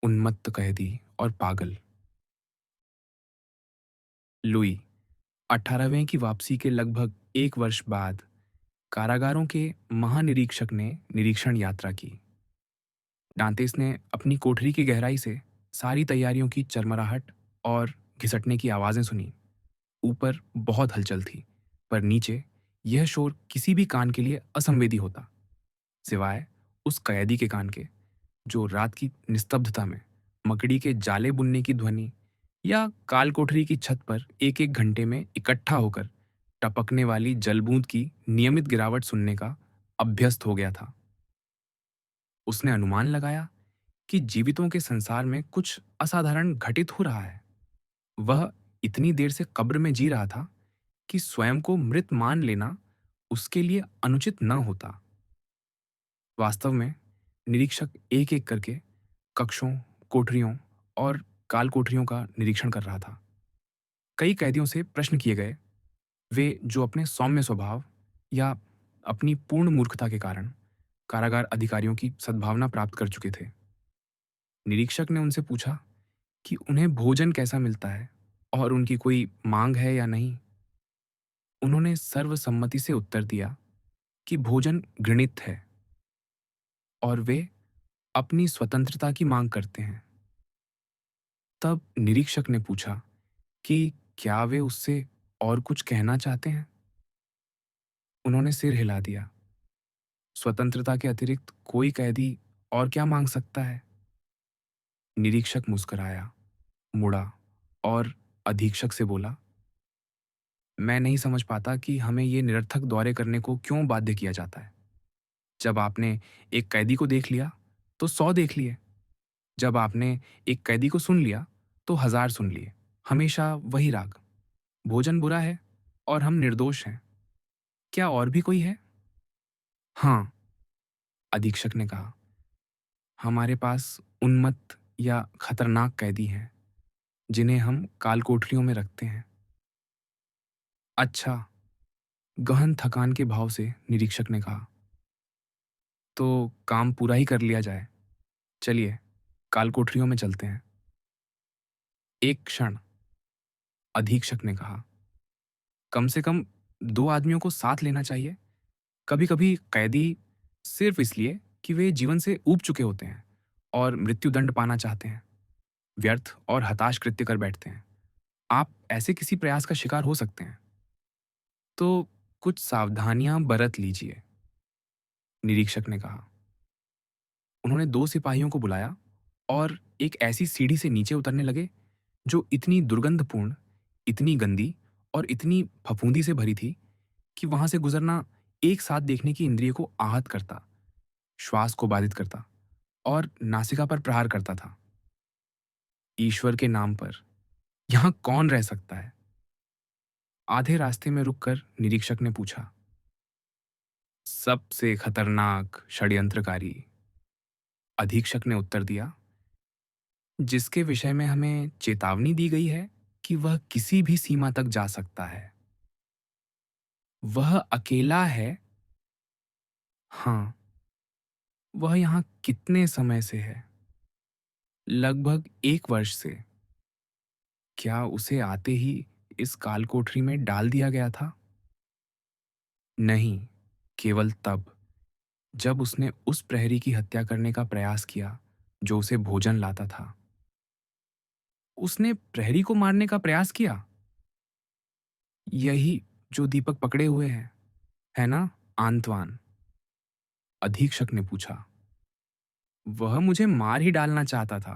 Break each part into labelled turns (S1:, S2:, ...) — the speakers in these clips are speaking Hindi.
S1: उन्मत्त कैदी और पागल। लुई 18वें की वापसी के लगभग 1 वर्ष बाद कारागारों के महानिरीक्षक ने निरीक्षण यात्रा की। डांतेस ने अपनी कोठरी की गहराई से सारी तैयारियों की चरमराहट और घिसटने की आवाज़ें सुनी। ऊपर बहुत हलचल थी, पर नीचे यह शोर किसी भी कान के लिए असंवेदी होता, सिवाय उस कैदी के कान के, जो रात की निस्तब्धता में मकड़ी के जाले बुनने की ध्वनि या काल कोठरी की छत पर एक एक घंटे में इकट्ठा होकर टपकने वाली जलबूंद की नियमित गिरावट सुनने का अभ्यस्त हो गया था। उसने अनुमान लगाया कि जीवितों के संसार में कुछ असाधारण घटित हो रहा है। वह इतनी देर से कब्र में जी रहा था कि स्वयं को मृत मान लेना उसके लिए अनुचित न होता। वास्तव में निरीक्षक एक एक करके कक्षों, कोठरियों और काल कोठरियों का निरीक्षण कर रहा था। कई कैदियों से प्रश्न किए गए, वे जो अपने सौम्य स्वभाव या अपनी पूर्ण मूर्खता के कारण कारागार अधिकारियों की सद्भावना प्राप्त कर चुके थे। निरीक्षक ने उनसे पूछा कि उन्हें भोजन कैसा मिलता है और उनकी कोई मांग है या नहीं। उन्होंने सर्वसम्मति से उत्तर दिया कि भोजन घृणित है और वे अपनी स्वतंत्रता की मांग करते हैं। तब निरीक्षक ने पूछा कि क्या वे उससे और कुछ कहना चाहते हैं। उन्होंने सिर हिला दिया। स्वतंत्रता के अतिरिक्त कोई कैदी और क्या मांग सकता है? निरीक्षक मुस्कुराया, मुड़ा और अधीक्षक से बोला, मैं नहीं समझ पाता कि हमें ये निरर्थक दौरे करने को क्यों बाध्य किया जाता है। जब आपने एक कैदी को देख लिया तो 100 देख लिए। जब आपने एक कैदी को सुन लिया तो 1000 सुन लिए। हमेशा वही राग। भोजन बुरा है और हम निर्दोष हैं। क्या और भी कोई है? हाँ, अधीक्षक ने कहा, हमारे पास उन्मत्त या खतरनाक कैदी हैं जिन्हें हम काल कोठरियों में रखते हैं। अच्छा, गहन थकान के भाव से निरीक्षक ने कहा, तो काम पूरा ही कर लिया जाए। चलिए, काल कोठरियों में चलते हैं। एक क्षण, अधीक्षक ने कहा, कम से कम 2 आदमियों को साथ लेना चाहिए। कभी कभी कैदी सिर्फ इसलिए कि वे जीवन से ऊब चुके होते हैं और मृत्युदंड पाना चाहते हैं, व्यर्थ और हताश कृत्य कर बैठते हैं। आप ऐसे किसी प्रयास का शिकार हो सकते हैं, तो कुछ सावधानियां बरत लीजिए, निरीक्षक ने कहा। उन्होंने 2 सिपाहियों को बुलाया और एक ऐसी सीढ़ी से नीचे उतरने लगे जो इतनी दुर्गंधपूर्ण, इतनी गंदी और इतनी फफूंदी से भरी थी कि वहां से गुजरना एक साथ देखने की इंद्रिय को आहत करता, श्वास को बाधित करता और नासिका पर प्रहार करता था। ईश्वर के नाम पर यहां कौन रह सकता है? आधे रास्ते में रुककर निरीक्षक ने पूछा। सबसे खतरनाक षड्यंत्रकारी, अधीक्षक ने उत्तर दिया, जिसके विषय में हमें चेतावनी दी गई है कि वह किसी भी सीमा तक जा सकता है। वह अकेला है? हाँ। वह यहाँ कितने समय से है? लगभग 1 वर्ष से। क्या उसे आते ही इस काल कोठरी में डाल दिया गया था? नहीं, केवल तब जब उसने उस प्रहरी की हत्या करने का प्रयास किया जो उसे भोजन लाता था। उसने प्रहरी को मारने का प्रयास किया? यही जो दीपक पकड़े हुए है ना, आंतवान? अधीक्षक ने पूछा। वह मुझे मार ही डालना चाहता था,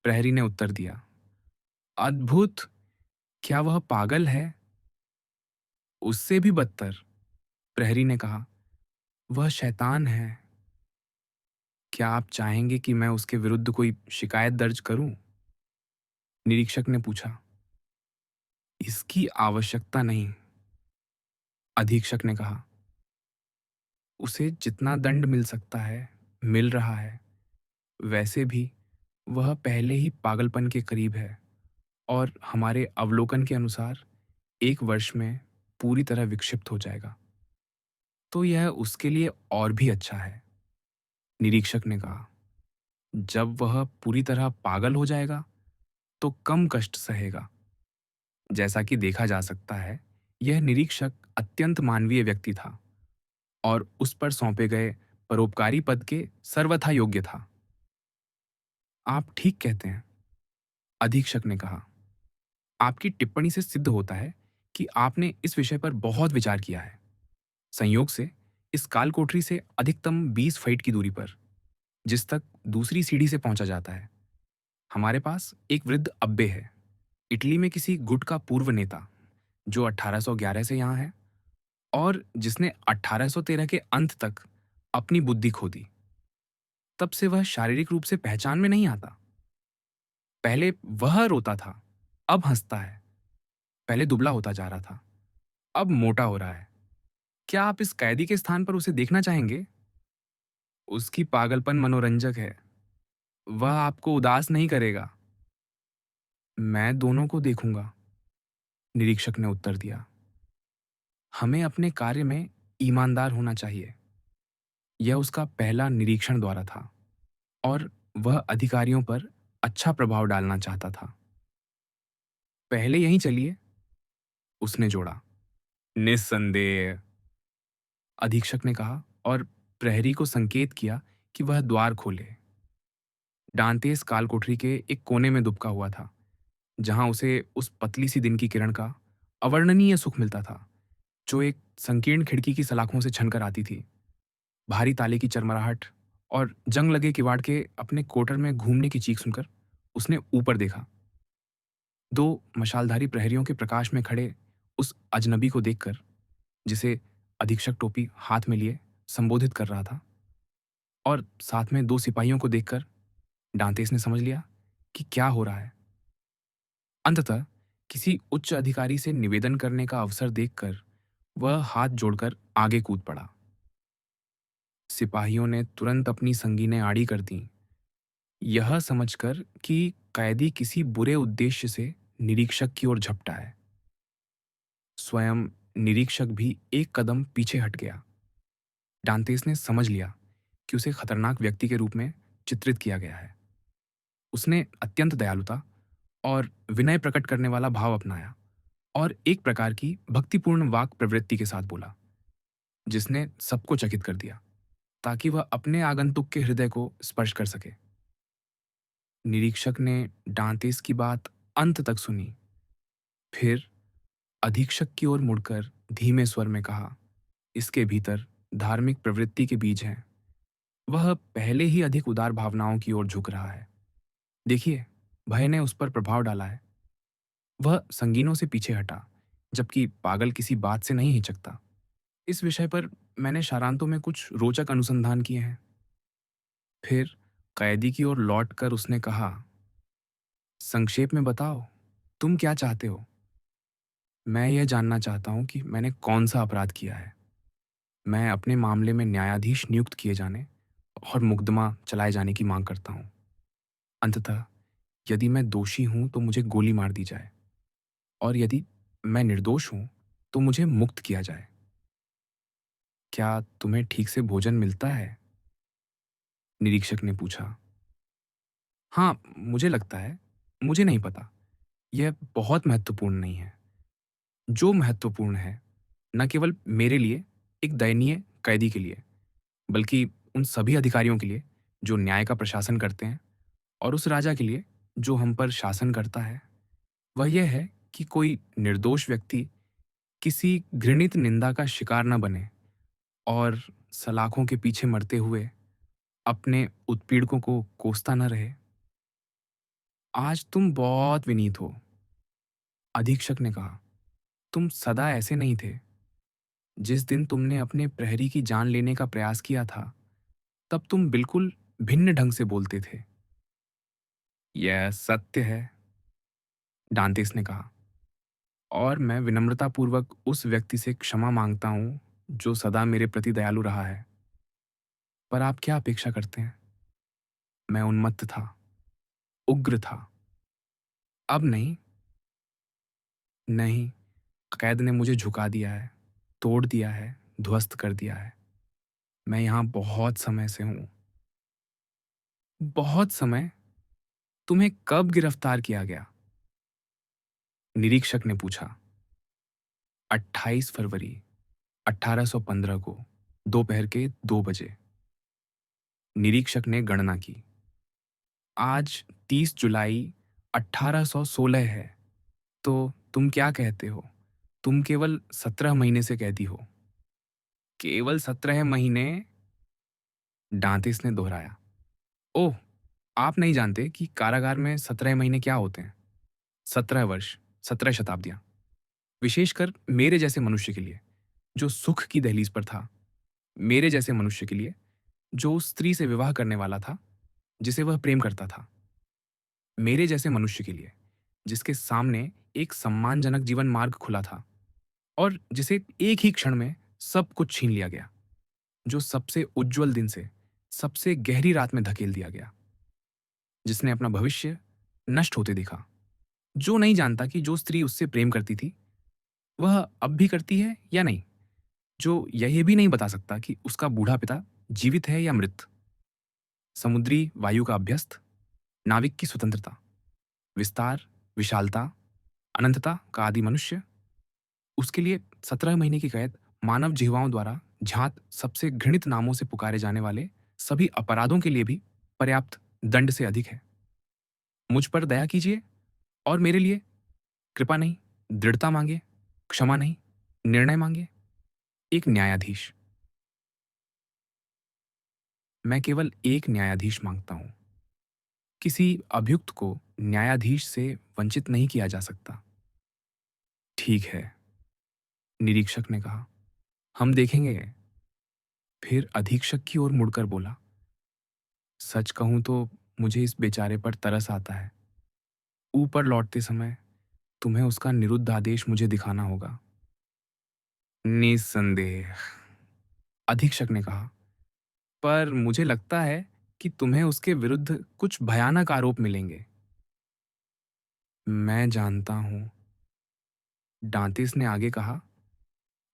S1: प्रहरी ने उत्तर दिया। अद्भुत! क्या वह पागल है? उससे भी बदतर, प्रहरी ने कहा, वह शैतान है। क्या आप चाहेंगे कि मैं उसके विरुद्ध कोई शिकायत दर्ज करूं? निरीक्षक ने पूछा। इसकी आवश्यकता नहीं, अधीक्षक ने कहा। उसे जितना दंड मिल सकता है, मिल रहा है। वैसे भी वह पहले ही पागलपन के करीब है और हमारे अवलोकन के अनुसार 1 वर्ष में पूरी तरह विक्षिप्त हो जाएगा। तो यह उसके लिए और भी अच्छा है, निरीक्षक ने कहा। जब वह पूरी तरह पागल हो जाएगा तो कम कष्ट सहेगा। जैसा कि देखा जा सकता है, यह निरीक्षक अत्यंत मानवीय व्यक्ति था और उस पर सौंपे गए परोपकारी पद के सर्वथा योग्य था। आप ठीक कहते हैं, अधीक्षक ने कहा। आपकी टिप्पणी से सिद्ध होता है कि आपने इस विषय पर बहुत विचार किया है। संयोग से इस काल कोठरी से अधिकतम 20 फीट की दूरी पर, जिस तक दूसरी सीढ़ी से पहुंचा जाता है, हमारे पास एक वृद्ध अब्बे है, इटली में किसी गुट का पूर्व नेता, जो 1811 से यहाँ है और जिसने 1813 के अंत तक अपनी बुद्धि खो दी। तब से वह शारीरिक रूप से पहचान में नहीं आता। पहले वह रोता था, अब हंसता है। पहले दुबला होता जा रहा था, अब मोटा हो रहा है। क्या आप इस कैदी के स्थान पर उसे देखना चाहेंगे? उसकी पागलपन मनोरंजक है, वह आपको उदास नहीं करेगा। मैं दोनों को देखूंगा, निरीक्षक ने उत्तर दिया। हमें अपने कार्य में ईमानदार होना चाहिए। यह उसका पहला निरीक्षण द्वारा था और वह अधिकारियों पर अच्छा प्रभाव डालना चाहता था। पहले यहीं चलिए, उसने जोड़ा। निस्संदेह, अधीक्षक ने कहा और प्रहरी को संकेत किया कि वह द्वार खोले। डांतेस कालकोठरी के एक कोने में दुबका हुआ था, जहां उसे उस पतली सी दिन की किरण का अवर्णनीय सुख मिलता था, जो एक संकीर्ण खिड़की की सलाखों से छनकर आती थी। भारी ताले की चरमराहट और जंग लगे किवाड़ के अपने कोटर में घूमने की चीख सुनकर उसने ऊपर देखा। दो मशालधारी प्रहरियों के प्रकाश में खड़े उस अजनबी को देखकर, जिसे अधीक्षक टोपी हाथ में लिए संबोधित कर रहा था, और साथ में दो सिपाहियों को देखकर डांतेस ने समझ लिया कि क्या हो रहा है। अंततः किसी उच्च अधिकारी से निवेदन करने का अवसर देखकर वह हाथ जोड़कर आगे कूद पड़ा। सिपाहियों ने तुरंत अपनी संगीनें आड़ी कर दीं, यह समझकर कि कैदी किसी बुरे उद्देश्य से निरीक्षक की ओर झपटा है। स्वयं निरीक्षक भी एक कदम पीछे हट गया। डांतेस ने समझ लिया कि उसे खतरनाक व्यक्ति के रूप में चित्रित किया गया है। उसने अत्यंत दयालुता और विनय प्रकट करने वाला भाव अपनाया और एक प्रकार की भक्तिपूर्ण वाक प्रवृत्ति के साथ बोला, जिसने सबको चकित कर दिया, ताकि वह अपने आगंतुक के हृदय को स्पर्श कर सके। निरीक्षक ने डांतेस की बात अंत तक सुनी, फिर अधीक्षक की ओर मुड़कर धीमे स्वर में कहा, इसके भीतर धार्मिक प्रवृत्ति के बीज हैं। वह पहले ही अधिक उदार भावनाओं की ओर झुक रहा है। देखिए, भय ने उस पर प्रभाव डाला है। वह संगीनों से पीछे हटा, जबकि पागल किसी बात से नहीं हिचकता। इस विषय पर मैंने शारांतों में कुछ रोचक अनुसंधान किए हैं। फिर कैदी की ओर लौटकर उसने कहा, संक्षेप में बताओ, तुम क्या चाहते हो? मैं यह जानना चाहता हूं कि मैंने कौन सा अपराध किया है। मैं अपने मामले में न्यायाधीश नियुक्त किए जाने और मुकदमा चलाए जाने की मांग करता हूं। अंततः यदि मैं दोषी हूं तो मुझे गोली मार दी जाए, और यदि मैं निर्दोष हूं तो मुझे मुक्त किया जाए। क्या तुम्हें ठीक से भोजन मिलता है? निरीक्षक ने पूछा। हाँ, मुझे लगता है। मुझे नहीं पता। यह बहुत महत्वपूर्ण नहीं है। जो महत्वपूर्ण है, न केवल मेरे लिए, एक दयनीय कैदी के लिए, बल्कि उन सभी अधिकारियों के लिए जो न्याय का प्रशासन करते हैं, और उस राजा के लिए जो हम पर शासन करता है, वह यह है कि कोई निर्दोष व्यक्ति किसी घृणित निंदा का शिकार न बने और सलाखों के पीछे मरते हुए अपने उत्पीड़कों को कोसता न रहे। आज तुम बहुत विनीत हो, अधीक्षक ने कहा। तुम सदा ऐसे नहीं थे। जिस दिन तुमने अपने प्रहरी की जान लेने का प्रयास किया था, तब तुम बिल्कुल भिन्न ढंग से बोलते थे। यह सत्य है, डांतेस ने कहा, और मैं विनम्रतापूर्वक उस व्यक्ति से क्षमा मांगता हूं जो सदा मेरे प्रति दयालु रहा है। पर आप क्या अपेक्षा करते हैं? मैं उन्मत्त था, उग्र था। अब नहीं। नहीं, कैद ने मुझे झुका दिया है, तोड़ दिया है, ध्वस्त कर दिया है। मैं यहां बहुत समय से हूं। बहुत समय। तुम्हें कब गिरफ्तार किया गया? निरीक्षक ने पूछा। 28 फरवरी 1815 को दोपहर के 2 बजे। निरीक्षक ने गणना की। आज 30 जुलाई 1816 है। तो तुम क्या कहते हो? तुम केवल 17 महीने से कैदी हो। केवल 17 महीने? डांतिस ने दोहराया। ओह, आप नहीं जानते कि कारागार में 17 महीने क्या होते हैं? 17 वर्ष, 17 शताब्दियां। विशेषकर मेरे जैसे मनुष्य के लिए, जो सुख की दहलीज पर था। मेरे जैसे मनुष्य के लिए, जो उस स्त्री से विवाह करने वाला था जिसे वह प्रेम करता था। मेरे जैसे मनुष्य के लिए, जिसके सामने एक सम्मानजनक जीवन मार्ग खुला था और जिसे एक ही क्षण में सब कुछ छीन लिया गया। जो सबसे उज्जवल दिन से सबसे गहरी रात में धकेल दिया गया। जिसने अपना भविष्य नष्ट होते देखा। जो नहीं जानता कि जो स्त्री उससे प्रेम करती थी वह अब भी करती है या नहीं। जो यह भी नहीं बता सकता कि उसका बूढ़ा पिता जीवित है या मृत। समुद्री वायु का अभ्यस्त, नाविक की स्वतंत्रता, विस्तार, विशालता, अनंतता का आदि मनुष्य। उसके लिए 17 महीने की कैद मानव जिह्वाओं द्वारा झांत सबसे घृणित नामों से पुकारे जाने वाले सभी अपराधों के लिए भी पर्याप्त दंड से अधिक है। मुझ पर दया कीजिए और मेरे लिए कृपा नहीं, दृढ़ता मांगे, क्षमा नहीं, निर्णय मांगे। एक न्यायाधीश। मैं केवल एक न्यायाधीश मांगता हूं। किसी अभियुक्त को न्यायाधीश से वंचित नहीं किया जा सकता। ठीक है, निरीक्षक ने कहा। हम देखेंगे। फिर अधीक्षक की ओर मुड़कर बोला। सच कहूं तो मुझे इस बेचारे पर तरस आता है। ऊपर लौटते समय तुम्हें उसका निरुद्ध आदेश मुझे दिखाना होगा। निस्संदेह, अधीक्षक ने कहा। पर मुझे लगता है कि तुम्हें उसके विरुद्ध कुछ भयानक आरोप मिलेंगे। मैं जानता हूं, डांतिस ने आगे कहा,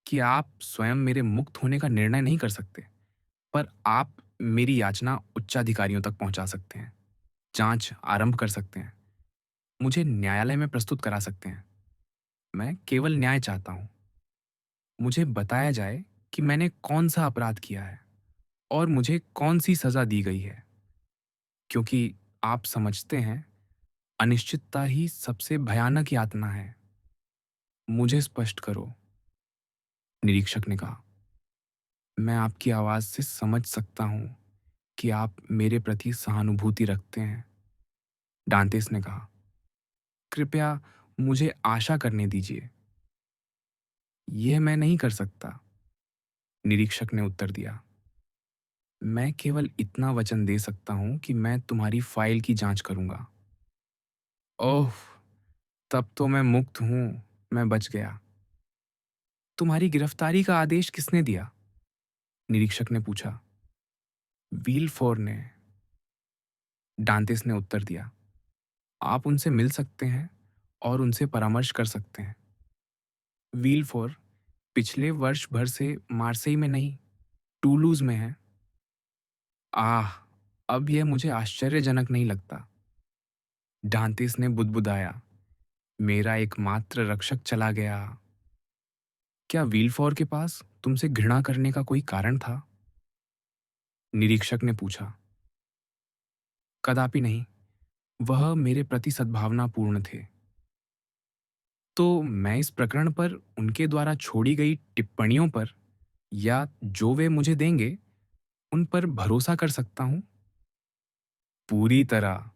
S1: कि आप स्वयं मेरे मुक्त होने का निर्णय नहीं कर सकते, पर आप मेरी याचना उच्चाधिकारियों तक पहुंचा सकते हैं, जांच आरंभ कर सकते हैं, मुझे न्यायालय में प्रस्तुत करा सकते हैं। मैं केवल न्याय चाहता हूं। मुझे बताया जाए कि मैंने कौन सा अपराध किया है और मुझे कौन सी सजा दी गई है। क्योंकि आप समझते हैं, अनिश्चितता ही सबसे भयानक यातना है। मुझे स्पष्ट करो, निरीक्षक ने कहा। मैं आपकी आवाज से समझ सकता हूं कि आप मेरे प्रति सहानुभूति रखते हैं, डांतेस ने कहा। कृपया मुझे आशा करने दीजिए। यह मैं नहीं कर सकता, निरीक्षक ने उत्तर दिया। मैं केवल इतना वचन दे सकता हूं कि मैं तुम्हारी फाइल की जांच करूंगा। ओह, तब तो मैं मुक्त हूं। मैं बच गया। तुम्हारी गिरफ्तारी का आदेश किसने दिया? निरीक्षक ने पूछा। व्हीलफोर ने, डांतेस ने उत्तर दिया। आप उनसे मिल सकते हैं और उनसे परामर्श कर सकते हैं। व्हीलफोर पिछले वर्ष भर से मार्सेई में नहीं, टूलूज में है। आह, अब यह मुझे आश्चर्यजनक नहीं लगता, डांतिस ने बुदबुदाया। मेरा एकमात्र रक्षक चला गया। क्या व्हीलफोर के पास तुमसे घृणा करने का कोई कारण था? निरीक्षक ने पूछा। कदापि नहीं। वह मेरे प्रति सद्भावनापूर्ण थे। तो मैं इस प्रकरण पर उनके द्वारा छोड़ी गई टिप्पणियों पर या जो वे मुझे देंगे उन पर भरोसा कर सकता हूं? पूरी तरह।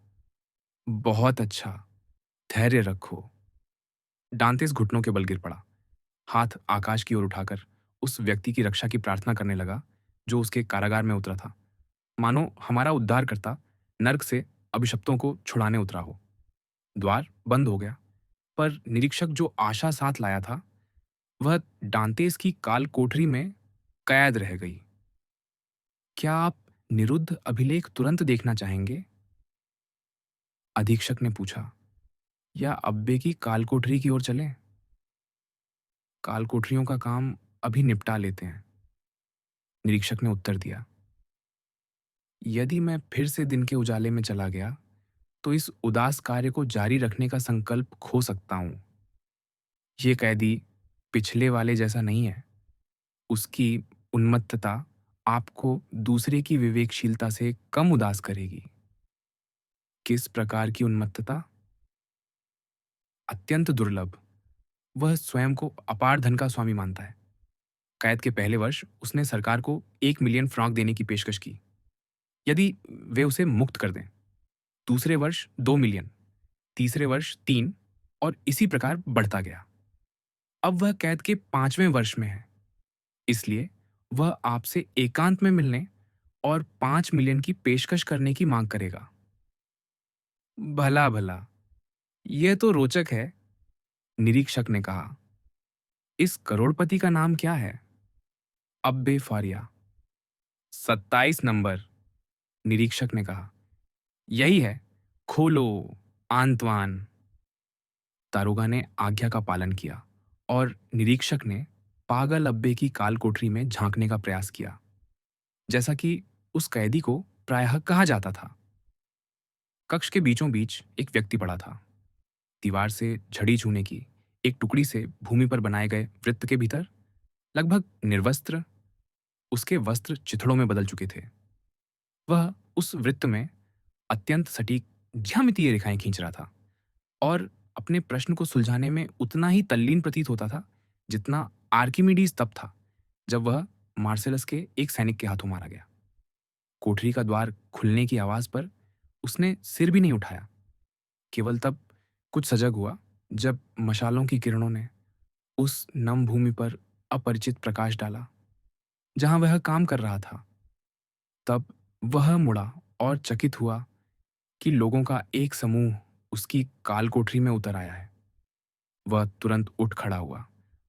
S1: बहुत अच्छा। धैर्य रखो। डांतेस घुटनों के बल गिर पड़ा। हाथ आकाश की ओर उठाकर उस व्यक्ति की रक्षा की प्रार्थना करने लगा जो उसके कारागार में उतरा था, मानो हमारा उद्धारकर्ता नर्क से अभिशप्तों को छुड़ाने उतरा हो। द्वार बंद हो गया, पर निरीक्षक जो आशा साथ लाया था वह डांतेस की काल कोठरी में कैद रह गई। क्या आप निरुद्ध अभिलेख तुरंत देखना चाहेंगे? अधीक्षक ने पूछा। या अब्बे की काल कोठरी की ओर चलें? काल कोठरियों का काम अभी निपटा लेते हैं, निरीक्षक ने उत्तर दिया। यदि मैं फिर से दिन के उजाले में चला गया, तो इस उदास कार्य को जारी रखने का संकल्प खो सकता हूँ। ये कैदी पिछले वाले जैसा नहीं है। उसकी उन्मत्तता आपको दूसरे की विवेकशीलता से कम उदास करेगी। किस प्रकार की उन्मत्तता? अत्यंत दुर्लभ। वह स्वयं को अपार धन का स्वामी मानता है। कैद के पहले वर्ष उसने सरकार को 1 मिलियन फ्रांक देने की पेशकश की, यदि वे उसे मुक्त कर दें। दूसरे वर्ष 2 मिलियन, तीसरे वर्ष 3, और इसी प्रकार बढ़ता गया। अब वह कैद के 5वें वर्ष में है, इसलिए वह आपसे एकांत में मिलने और 5 मिलियन की पेशकश करने की मांग करेगा। भला भला, यह तो रोचक है, निरीक्षक ने कहा। इस करोड़पति का नाम क्या है? अब्बे फारिया। 27 नंबर, निरीक्षक ने कहा। यही है, खोलो, आंतवान। दारोगा ने आज्ञा का पालन किया और निरीक्षक ने पागल अब्बे की काल कोठरी में झांकने का प्रयास किया, जैसा कि उस कैदी को प्रायः कहा जाता था। कक्ष के बीचों बीच एक व्यक्ति पड़ा था, दीवार से झड़ी छूने की एक टुकड़ी से भूमि पर बनाए गए वृत्त के भीतर, लगभग निर्वस्त्र, उसके वस्त्र चिथड़ों में बदल चुके थे। वह उस वृत्त में अत्यंत सटीक ज्यामितीय रेखाएं खींच रहा था और अपने प्रश्न को सुलझाने में उतना ही तल्लीन प्रतीत होता था जितना आर्किमिडीज तब था जब वह मार्सेलस के एक सैनिक के हाथों मारा गया। कोठरी का द्वार खुलने की आवाज पर उसने सिर भी नहीं उठाया, केवल तब कुछ सजग हुआ जब मशालों की किरणों ने उस नम भूमि पर अपरिचित प्रकाश डाला जहां वह काम कर रहा था। तब वह मुड़ा और चकित हुआ कि लोगों का एक समूह उसकी काल कोठरी में उतर आया है। वह तुरंत उठ खड़ा हुआ,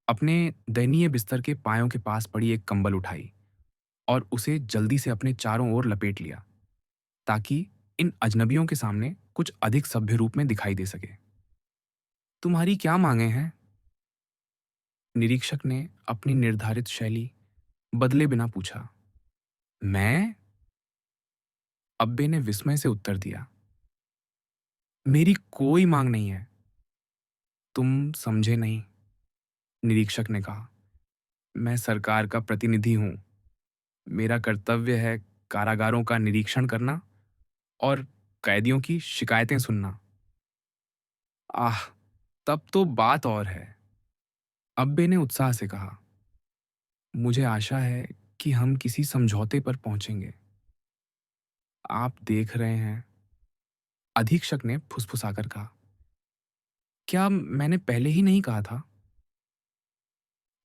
S1: अपने दयनीय बिस्तर के पायों के पास पड़ी एक कंबल उठाई और उसे जल्दी से अपने चारों ओर लपेट लिया, ताकि इन अजनबियों के सामने कुछ अधिक सभ्य रूप में दिखाई दे सके। तुम्हारी क्या मांगे हैं? निरीक्षक ने अपनी निर्धारित शैली बदले बिना पूछा। मैं? अब्बे ने विस्मय से उत्तर दिया। मेरी कोई मांग नहीं है। तुम समझे नहीं, निरीक्षक ने कहा। मैं सरकार का प्रतिनिधि हूं। मेरा कर्तव्य है कारागारों का निरीक्षण करना और कैदियों की शिकायतें सुनना। आह, तब तो बात और है, अब्बे ने उत्साह से कहा। मुझे आशा है कि हम किसी समझौते पर पहुंचेंगे। आप देख रहे हैं, अधीक्षक ने फुसफुसाकर कहा। क्या मैंने पहले ही नहीं कहा था?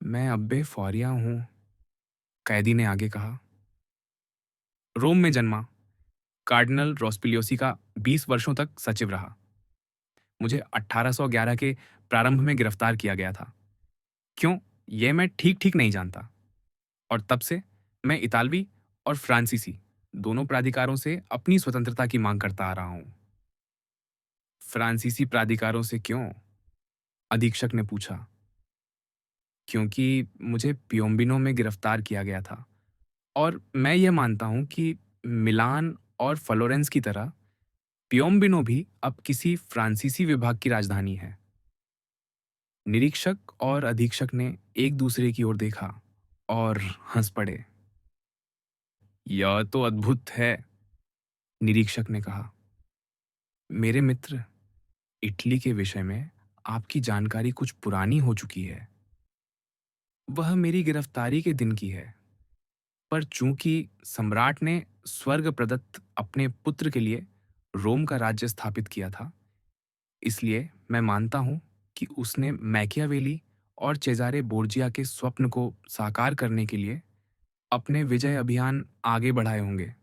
S1: मैं अब्बे फौरिया हूं, कैदी ने आगे कहा। रोम में जन्मा, कार्डिनल रोस्पिलियोसी का 20 वर्षों तक सचिव रहा। मुझे 1811 के प्रारंभ में गिरफ्तार किया गया था। क्यों, यह मैं ठीक ठीक नहीं जानता। और तब से मैं इतालवी और फ्रांसीसी दोनों प्राधिकारों से अपनी स्वतंत्रता की मांग करता आ रहा हूं। फ्रांसीसी प्राधिकारों से क्यों? अधीक्षक ने पूछा। क्योंकि मुझे पियोम्बिनो में गिरफ्तार किया गया था और मैं यह मानता हूं कि मिलान और फ्लोरेंस की तरह पियोम्बिनो भी अब किसी फ्रांसीसी विभाग की राजधानी है। निरीक्षक और अधीक्षक ने एक दूसरे की ओर देखा और हंस पड़े। यह तो अद्भुत है, निरीक्षक ने कहा। मेरे मित्र, इटली के विषय में आपकी जानकारी कुछ पुरानी हो चुकी है। वह मेरी गिरफ्तारी के दिन की है, पर चूंकि सम्राट ने स्वर्ग प्रदत्त अपने पुत्र के लिए रोम का राज्य स्थापित किया था, इसलिए मैं मानता हूं कि उसने मैकियावेली और चेजारे बोर्जिया के स्वप्न को साकार करने के लिए अपने विजय अभियान आगे बढ़ाए होंगे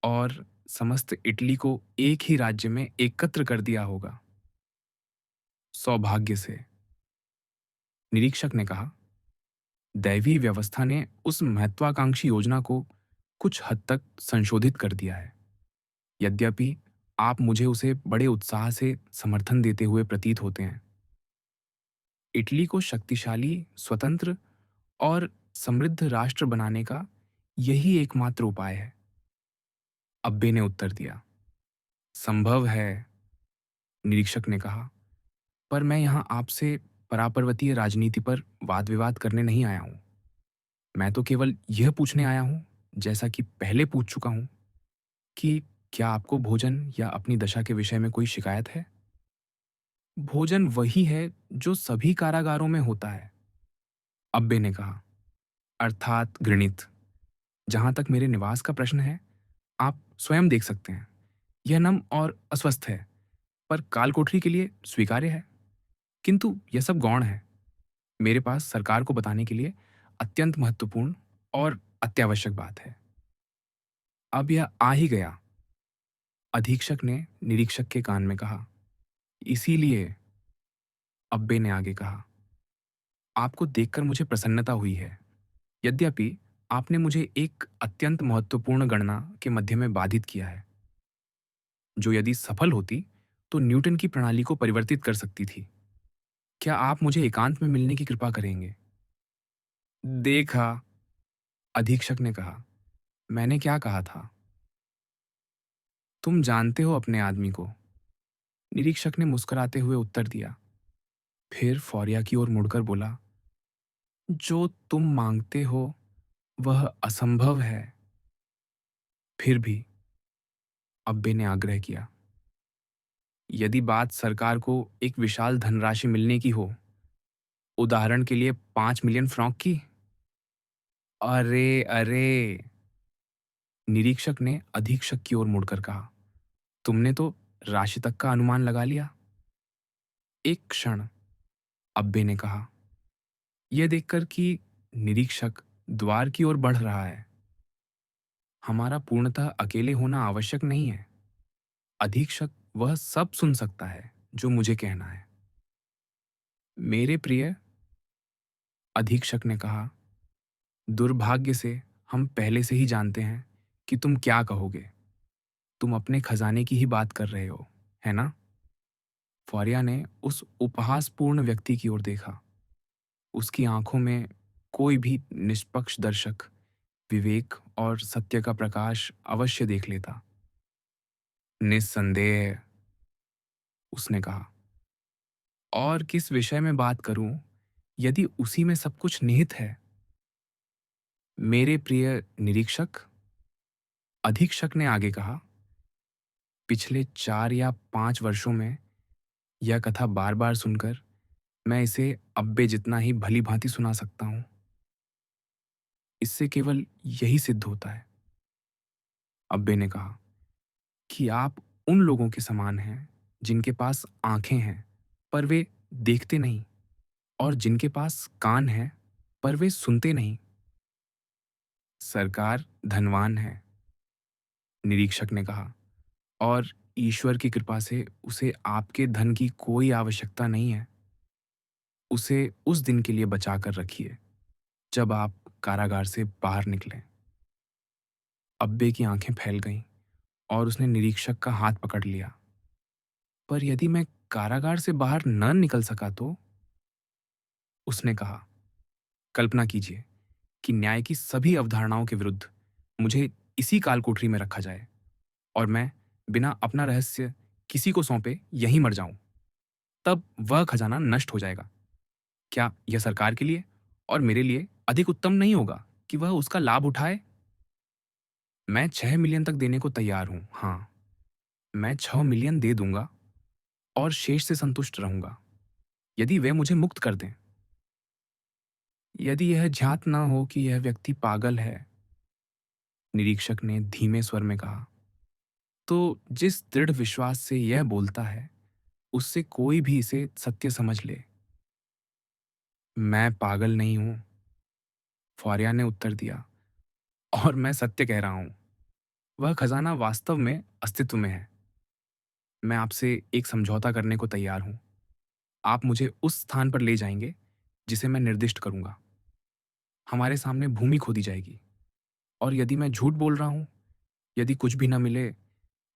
S1: और समस्त इटली को एक ही राज्य में एकत्र कर दिया होगा। सौभाग्य से, निरीक्षक ने कहा। दैवीय व्यवस्था ने उस महत्वाकांक्षी योजना को कुछ हद तक संशोधित कर दिया है, यद्यपि आप मुझे उसे बड़े उत्साह से समर्थन देते हुए प्रतीत होते हैं। इटली को शक्तिशाली, स्वतंत्र और समृद्ध राष्ट्र बनाने का यही एकमात्र उपाय है। अब्बे ने उत्तर दिया। संभव है, निरीक्षक ने कहा, पर मैं यहाँ आपसे परापर्वतीय राजनीति पर वाद विवाद करने नहीं आया हूँ। मैं तो केवल यह पूछने आया हूँ, जैसा कि पहले पूछ चुका हूँ, कि क्या आपको भोजन या अपनी दशा के विषय में कोई शिकायत है? भोजन वही है जो सभी कारागारों में होता है, अब्बे ने कहा, अर्थात घृणित। जहां तक मेरे निवास का प्रश्न है, आप स्वयं देख सकते हैं। यह नम और अस्वस्थ है, पर काल-कोठरी के लिए स्वीकार्य है। किंतु यह सब गौण है। मेरे पास सरकार को बताने के लिए अत्यंत महत्वपूर्ण और अत्यावश्यक बात है। अब यह आ ही गया, अधीक्षक ने निरीक्षक के कान में कहा। इसीलिए, अब्बे ने आगे कहा, आपको देखकर मुझे प्रसन्नता हुई है। यद्यपि आपने मुझे एक अत्यंत महत्वपूर्ण गणना के मध्य में बाधित किया है, जो यदि सफल होती, तो न्यूटन की प्रणाली को परिवर्तित कर सकती थी। क्या आप मुझे एकांत में मिलने की कृपा करेंगे? देखा, अधीक्षक ने कहा, मैंने क्या कहा था? तुम जानते हो अपने आदमी को, निरीक्षक ने मुस्कुराते हुए उत्तर दिया। फिर फौरिया की ओर मुड़कर बोला, जो तुम मांगते हो वह असंभव है। फिर भी, अब्बे ने आग्रह किया, यदि बात सरकार को एक विशाल धनराशि मिलने की हो, उदाहरण के लिए 5 मिलियन फ्रॉक की। अरे अरे, निरीक्षक ने अधीक्षक की ओर मुड़कर कहा, तुमने तो राशि तक का अनुमान लगा लिया। एक क्षण, अब्बे ने कहा, यह देखकर कि निरीक्षक द्वार की ओर बढ़ रहा है। हमारा पूर्णतः अकेले होना आवश्यक नहीं है। अधीक्षक वह सब सुन सकता है जो मुझे कहना है। मेरे प्रिय, अधीक्षक ने कहा, दुर्भाग्य से हम पहले से ही जानते हैं कि तुम क्या कहोगे। तुम अपने खजाने की ही बात कर रहे हो, है ना? फौरिया ने उस उपहासपूर्ण व्यक्ति की ओर देखा। उसकी आंखों में कोई भी निष्पक्ष दर्शक विवेक और सत्य का प्रकाश अवश्य देख लेता। निस्संदेह, उसने कहा, और किस विषय में बात करूं यदि उसी में सब कुछ निहित है? मेरे प्रिय निरीक्षक, अधीक्षक ने आगे कहा, पिछले 4 या 5 वर्षों में यह कथा बार बार सुनकर मैं इसे अब्बे जितना ही भली भांति सुना सकता हूं। इससे केवल यही सिद्ध होता है, अब्बे ने कहा, कि आप उन लोगों के समान हैं जिनके पास आंखें हैं पर वे देखते नहीं, और जिनके पास कान हैं पर वे सुनते नहीं। सरकार धनवान है, निरीक्षक ने कहा, और ईश्वर की कृपा से उसे आपके धन की कोई आवश्यकता नहीं है। उसे उस दिन के लिए बचा कर रखिए जब आप कारागार से बाहर निकलें। अब्बे की आंखें फैल गईं और उसने निरीक्षक का हाथ पकड़ लिया। पर यदि मैं कारागार से बाहर न निकल सका तो? उसने कहा, कल्पना कीजिए कि न्याय की सभी अवधारणाओं के विरुद्ध मुझे इसी कालकोठरी में रखा जाए और मैं बिना अपना रहस्य किसी को सौंपे यहीं मर जाऊं। तब वह खजाना नष्ट हो जाएगा। क्या यह सरकार के लिए और मेरे लिए अधिक उत्तम नहीं होगा कि वह उसका लाभ उठाए? मैं 6 मिलियन तक देने को तैयार हूं। हाँ, मैं 6 मिलियन दे दूंगा और शेष से संतुष्ट रहूंगा यदि वे मुझे मुक्त कर दें। यदि यह ज्ञात ना हो कि यह व्यक्ति पागल है, निरीक्षक ने धीमे स्वर में कहा, तो जिस दृढ़ विश्वास से यह बोलता है, उससे कोई भी इसे सत्य समझ ले। मैं पागल नहीं हूं, फौरिया ने उत्तर दिया, और मैं सत्य कह रहा हूं। वह खजाना वास्तव में अस्तित्व में है। मैं आपसे एक समझौता करने को तैयार हूं। आप मुझे उस स्थान पर ले जाएंगे जिसे मैं निर्दिष्ट करूंगा। हमारे सामने भूमि खोदी जाएगी, और यदि मैं झूठ बोल रहा हूं, यदि कुछ भी न मिले,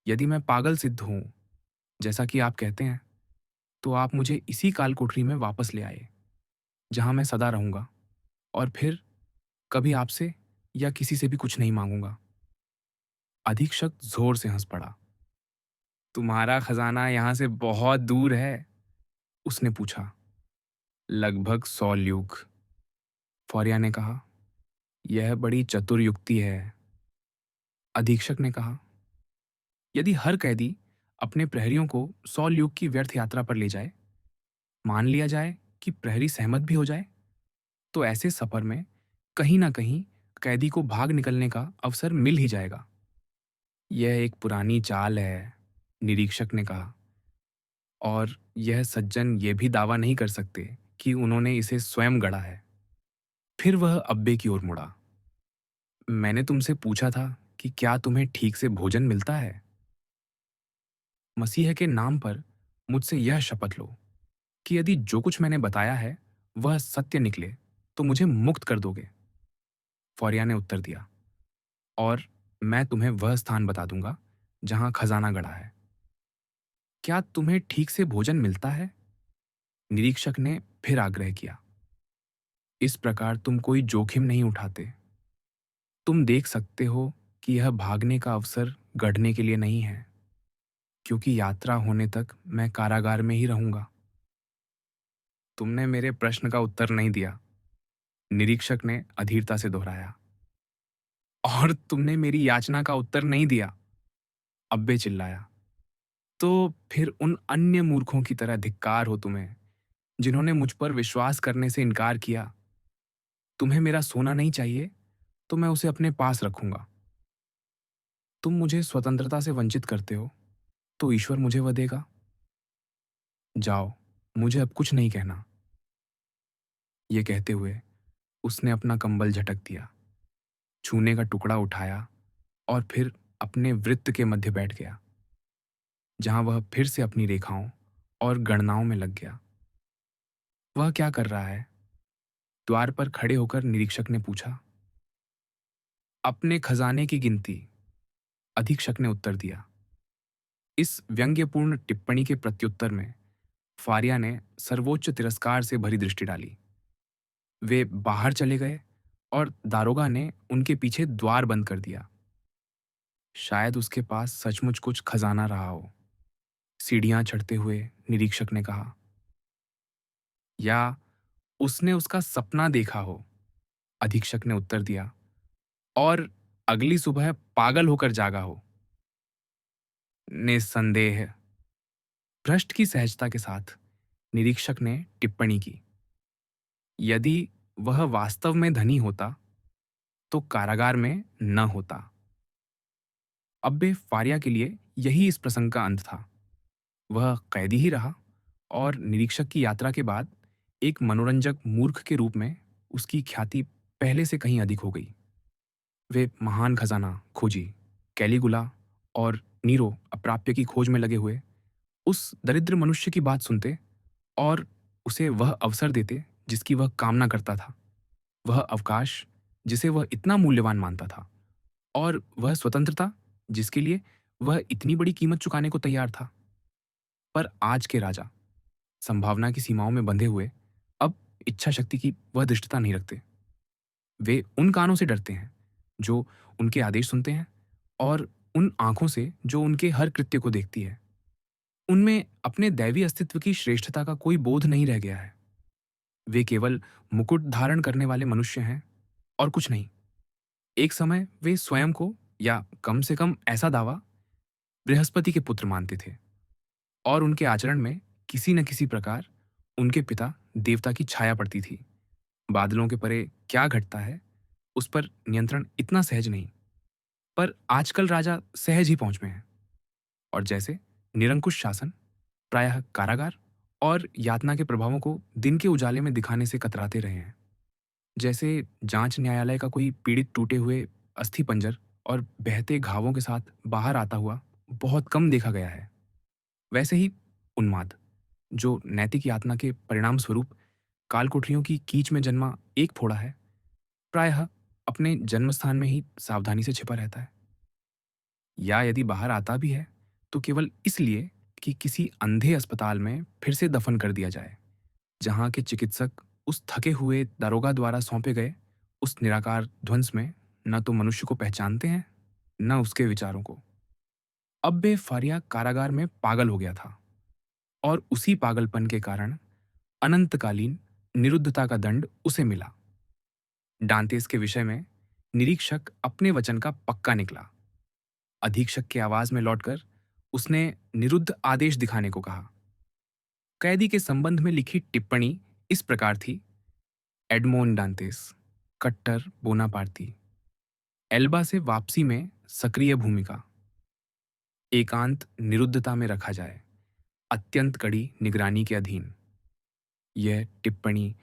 S1: यदि मैं पागल सिद्ध हूं, जैसा कि आप कहते हैं, तो आप मुझे इसी काल कोठरी में वापस ले आए, जहां मैं सदा रहूंगा, और फिर कभी आपसे या किसी से भी कुछ नहीं मांगूंगा। अधीक्षक जोर से हंस पड़ा। तुम्हारा खजाना यहां से बहुत दूर है, उसने पूछा। लगभग 100 ल्यूक, फौरिया ने कहा। यह बड़ी चतुर युक्ति है, अधीक्षक ने कहा। यदि हर कैदी अपने प्रहरियों को 100 ल्यूक की व्यर्थ यात्रा पर ले जाए, मान लिया जाए कि प्रहरी सहमत भी हो जाए, तो ऐसे सफर में कहीं ना कहीं कैदी को भाग निकलने का अवसर मिल ही जाएगा। यह एक पुरानी चाल है, निरीक्षक ने कहा, और यह सज्जन ये भी दावा नहीं कर सकते कि उन्होंने इसे स्वयं गढ़ा है। फिर वह अब्बे की ओर मुड़ा। मैंने तुमसे पूछा था कि क्या तुम्हें ठीक से भोजन मिलता है? मसीह के नाम पर मुझसे यह शपथ लो कि यदि जो कुछ मैंने बताया है वह सत्य निकले तो मुझे मुक्त कर दोगे। फौरिया ने उत्तर दिया, और मैं तुम्हें वह स्थान बता दूंगा जहां खजाना गड़ा है। क्या तुम्हें ठीक से भोजन मिलता है? निरीक्षक ने फिर आग्रह किया। इस प्रकार तुम कोई जोखिम नहीं उठाते। तुम देख सकते हो कि यह भागने का अवसर गढ़ने के लिए नहीं है, क्योंकि यात्रा होने तक मैं कारागार में ही रहूंगा। तुमने मेरे प्रश्न का उत्तर नहीं दिया, निरीक्षक ने अधीरता से दोहराया। और तुमने मेरी याचना का उत्तर नहीं दिया, अब्बे चिल्लाया। तो फिर उन अन्य मूर्खों की तरह धिक्कार हो तुम्हें, जिन्होंने मुझ पर विश्वास करने से इनकार किया। तुम्हें मेरा सोना नहीं चाहिए तो मैं उसे अपने पास रखूंगा। तुम मुझे स्वतंत्रता से वंचित करते हो तो ईश्वर मुझे वह देगा। जाओ, मुझे अब कुछ नहीं कहना। ये कहते हुए उसने अपना कंबल झटक दिया, छूने का टुकड़ा उठाया और फिर अपने वृत्त के मध्य बैठ गया, जहां वह फिर से अपनी रेखाओं और गणनाओं में लग गया। वह क्या कर रहा है? द्वार पर खड़े होकर निरीक्षक ने पूछा। अपने खजाने की गिनती, अधीक्षक ने उत्तर दिया। इस व्यंग्यपूर्ण टिप्पणी के प्रत्युत्तर में फारिया ने सर्वोच्च तिरस्कार से भरी दृष्टि डाली। वे बाहर चले गए और दारोगा ने उनके पीछे द्वार बंद कर दिया। शायद उसके पास सचमुच कुछ खजाना रहा हो, सीढ़ियां चढ़ते हुए निरीक्षक ने कहा। या उसने उसका सपना देखा हो, अधीक्षक ने उत्तर दिया, और अगली सुबह पागल होकर जागा हो। निस्संदेह, भ्रष्ट की सहजता के साथ निरीक्षक ने टिप्पणी की। यदि वह वास्तव में धनी होता तो कारागार में न होता। अब्बे फारिया के लिए यही इस प्रसंग का अंत था। वह कैदी ही रहा, और निरीक्षक की यात्रा के बाद एक मनोरंजक मूर्ख के रूप में उसकी ख्याति पहले से कहीं अधिक हो गई। वे महान खजाना खोजी कैलिगुला और नीरो अप्राप्य की खोज में लगे हुए उस दरिद्र मनुष्य की बात सुनते और उसे वह अवसर देते जिसकी वह कामना करता था, वह अवकाश जिसे वह इतना मूल्यवान मानता था, और वह स्वतंत्रता जिसके लिए वह इतनी बड़ी कीमत चुकाने को तैयार था। पर आज के राजा संभावना की सीमाओं में बंधे हुए अब इच्छा शक्ति की वह दृष्टता नहीं रखते। वे उन कानों से डरते हैं जो उनके आदेश सुनते हैं, और उन आंखों से जो उनके हर कृत्य को देखती है। उनमें अपने दैवी अस्तित्व की श्रेष्ठता का कोई बोध नहीं रह गया है। वे केवल मुकुट धारण करने वाले मनुष्य हैं और कुछ नहीं। एक समय वे स्वयं को, या कम से कम ऐसा दावा, बृहस्पति के पुत्र मानते थे, और उनके आचरण में किसी न किसी प्रकार उनके पिता देवता की छाया पड़ती थी। बादलों के परे क्या घटता है उस पर नियंत्रण इतना सहज नहीं। पर आजकल राजा सहज ही पहुंच में है, और जैसे निरंकुश शासन प्रायः कारागार और यातना के प्रभावों को दिन के उजाले में दिखाने से कतराते रहे हैं। जैसे जांच न्यायालय का कोई पीड़ित टूटे हुए अस्थि पंजर और बहते घावों के साथ बाहर आता हुआ बहुत कम देखा गया है, वैसे ही उन्माद, जो नैतिक यातना के परिणाम स्वरूप कालकोठरियों की कीच में जन्मा एक फोड़ा है, प्रायः अपने जन्म स्थान में ही सावधानी से छिपा रहता है। या यदि बाहर आता भी है तो केवल इसलिए कि किसी अंधे अस्पताल में फिर से दफन कर दिया जाए, जहां के चिकित्सक उस थके हुए दारोगा द्वारा सौंपे गए उस निराकार ध्वंस में न तो मनुष्य को पहचानते हैं, न उसके विचारों को। अब बे फारिया कारागार में पागल हो गया था और उसी पागलपन के कारण अनंतकालीन निरुद्धता का दंड उसे मिला। डांतेस के विषय में निरीक्षक अपने वचन का पक्का निकला। अधीक्षक की आवाज में लौटकर उसने निरुद्ध आदेश दिखाने को कहा। कैदी के संबंध में लिखी टिप्पणी इस प्रकार थी: एडमोन डांतेस, कट्टर बोनापार्ती, एल्बा से वापसी में सक्रिय भूमिका, एकांत निरुद्धता में रखा जाए, अत्यंत कड़ी निगरानी के अधीन। यह टिप्पणी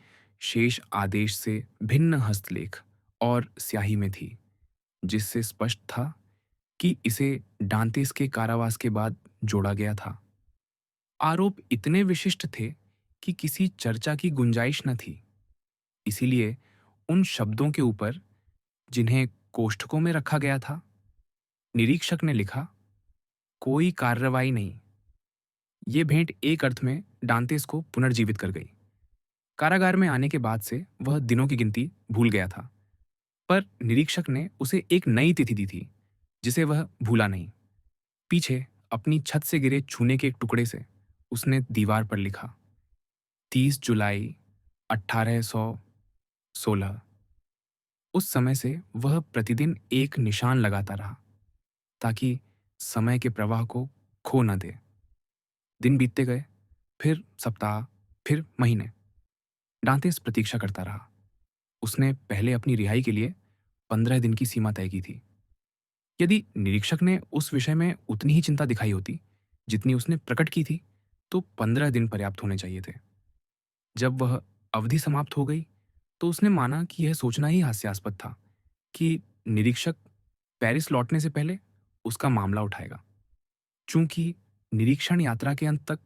S1: शेष आदेश से भिन्न हस्तलेख और स्याही में थी, जिससे स्पष्ट था कि इसे डांतेस के कारावास के बाद जोड़ा गया था। आरोप इतने विशिष्ट थे कि किसी चर्चा की गुंजाइश न थी। इसीलिए उन शब्दों के ऊपर जिन्हें कोष्ठकों में रखा गया था, निरीक्षक ने लिखा, कोई कार्रवाई नहीं। ये भेंट एक अर्थ में डांतेस को पुनर्जीवित कर गई। कारागार में आने के बाद से वह दिनों की गिनती भूल गया था, पर निरीक्षक ने उसे एक नई तिथि दी थी जिसे वह भूला नहीं। पीछे अपनी छत से गिरे चूने के एक टुकड़े से उसने दीवार पर लिखा, 30 जुलाई 1816। उस समय से वह प्रतिदिन एक निशान लगाता रहा ताकि समय के प्रवाह को खो न दे। दिन बीतते गए, फिर सप्ताह, फिर महीने। डांतेस प्रतीक्षा करता रहा। उसने पहले अपनी रिहाई के लिए 15 दिन की सीमा तय की थी। यदि निरीक्षक ने उस विषय में उतनी ही चिंता दिखाई होती जितनी उसने प्रकट की थी, तो 15 दिन पर्याप्त होने चाहिए थे। जब वह अवधि समाप्त हो गई, तो उसने माना कि यह सोचना ही हास्यास्पद था कि निरीक्षक पेरिस लौटने से पहले उसका मामला उठाएगा। चूंकि निरीक्षण यात्रा के अंत तक,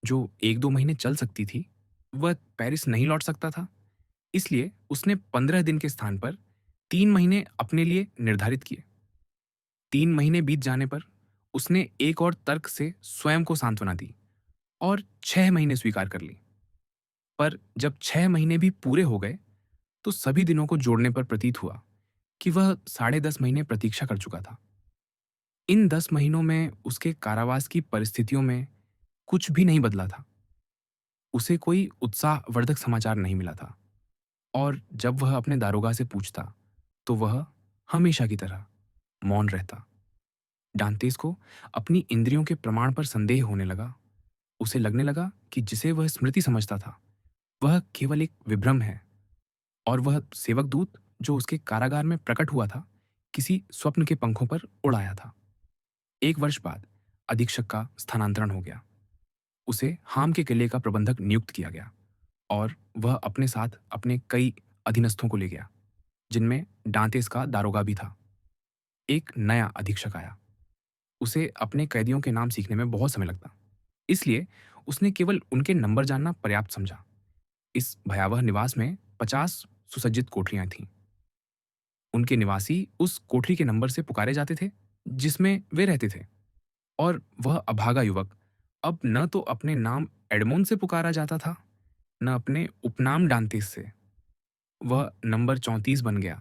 S1: जो 1-2 महीने चल सकती थी, वह पेरिस नहीं लौट सकता था, इसलिए उसने 15 दिन के स्थान पर 3 महीने अपने लिए निर्धारित किए। 3 महीने बीत जाने पर उसने एक और तर्क से स्वयं को सांत्वना दी और 6 महीने स्वीकार कर ली। पर जब 6 महीने भी पूरे हो गए, तो सभी दिनों को जोड़ने पर प्रतीत हुआ कि वह 10.5 महीने प्रतीक्षा कर चुका था। इन 10 महीनों में उसके कारावास की परिस्थितियों में कुछ भी नहीं बदला था। उसे कोई उत्साहवर्धक समाचार नहीं मिला था और जब वह अपने दारोगा से पूछता, तो वह हमेशा की तरह मौन रहता। डांतेस को अपनी इंद्रियों के प्रमाण पर संदेह होने लगा। उसे लगने लगा कि जिसे वह स्मृति समझता था, वह केवल एक विभ्रम है और वह सेवक दूत जो उसके कारागार में प्रकट हुआ था, किसी स्वप्न के पंखों पर उड़ाया था। 1 वर्ष बाद अधीक्षक का स्थानांतरण हो गया। उसे हाम के किले का प्रबंधक नियुक्त किया गया और वह अपने साथ अपने कई अधीनस्थों को ले गया, जिनमें डांतेस का दारोगा भी था। एक नया अधीक्षक आया। उसे अपने कैदियों के नाम सीखने में बहुत समय लगता, इसलिए उसने केवल उनके नंबर जानना पर्याप्त समझा। इस भयावह निवास में 50 सुसज्जित कोठरियां थीं। उनके निवासी उस कोठरी के नंबर से पुकारे जाते थे जिसमें वे रहते थे, और वह अभागा युवक अब न तो अपने नाम एडमोन से पुकारा जाता था, न अपने उपनाम डांतेस से। वह नंबर 34 बन गया